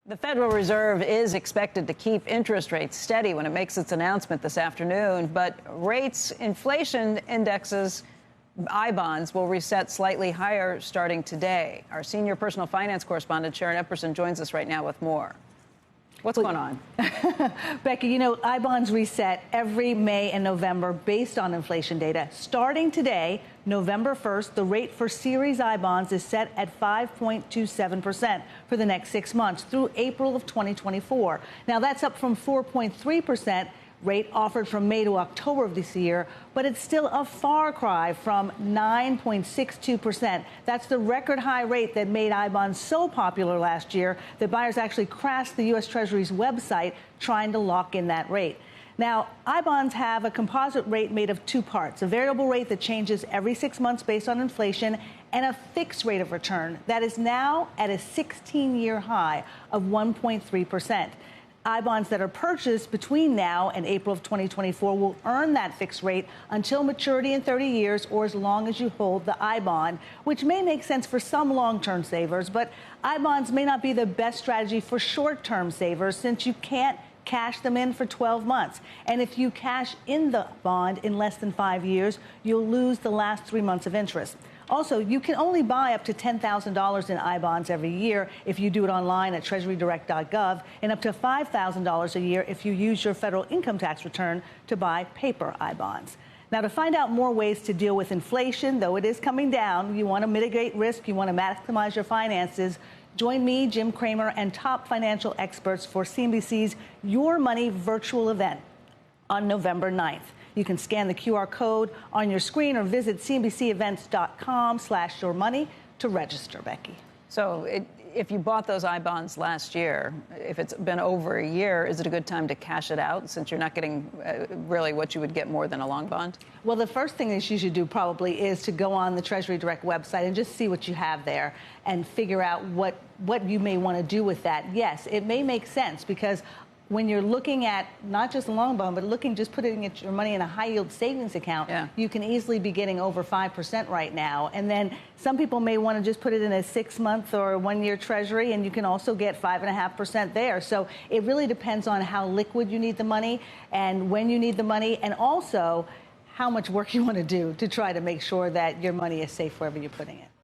The Federal Reserve is expected to keep interest rates steady when it makes its announcement this afternoon, but rates, inflation indexes, I-bonds will reset slightly higher starting today. Our senior personal finance correspondent, Sharon Epperson, joins us right now with more. What's going on? Becky, you know, I-bonds reset every May and November based on inflation data. Starting today, November 1st, the rate for Series I-bonds is set at 5.27% for the next 6 months through April of 2024. Now, that's up from 4.3% rate offered from May to October of this year, but it's still a far cry from 9.62%. That's the record high rate that made I-bonds so popular last year that buyers actually crashed the U.S. Treasury's website trying to lock in that rate. Now, I-bonds have a composite rate made of two parts, a variable rate that changes every 6 months based on inflation, and a fixed rate of return that is now at a 16-year high of 1.3%. I-bonds that are purchased between now and April of 2024 will earn that fixed rate until maturity in 30 years or as long as you hold the I-bond, which may make sense for some long-term savers, but I-bonds may not be the best strategy for short-term savers since you can't cash them in for 12 months. And if you cash in the bond in less than 5 years, you'll lose the last 3 months of interest. Also, you can only buy up to $10,000 in I-bonds every year if you do it online at treasurydirect.gov, and up to $5,000 a year if you use your federal income tax return to buy paper I-bonds. Now, to find out more ways to deal with inflation, though it is coming down, you want to mitigate risk, you want to maximize your finances, join me, Jim Cramer, and top financial experts for CNBC's Your Money virtual event on November 9th. You can scan the QR code on your screen or visit cnbcevents.com/yourmoney to register, Becky. So if you bought those I-bonds last year, if it's been over a year, is it a good time to cash it out since you're not getting really what you would get more than a long bond? Well, the first thing that you should do probably is to go on the Treasury Direct website and just see what you have there and figure out what you may want to do with that. Yes, it may make sense because when you're looking at not just a long bond, but just putting your money in a high yield savings account, you can easily be getting over 5% right now. And then some people may want to just put it in a 6-month or 1-year treasury, and you can also get 5.5% there. So it really depends on how liquid you need the money and when you need the money, and also how much work you want to do to try to make sure that your money is safe wherever you're putting it.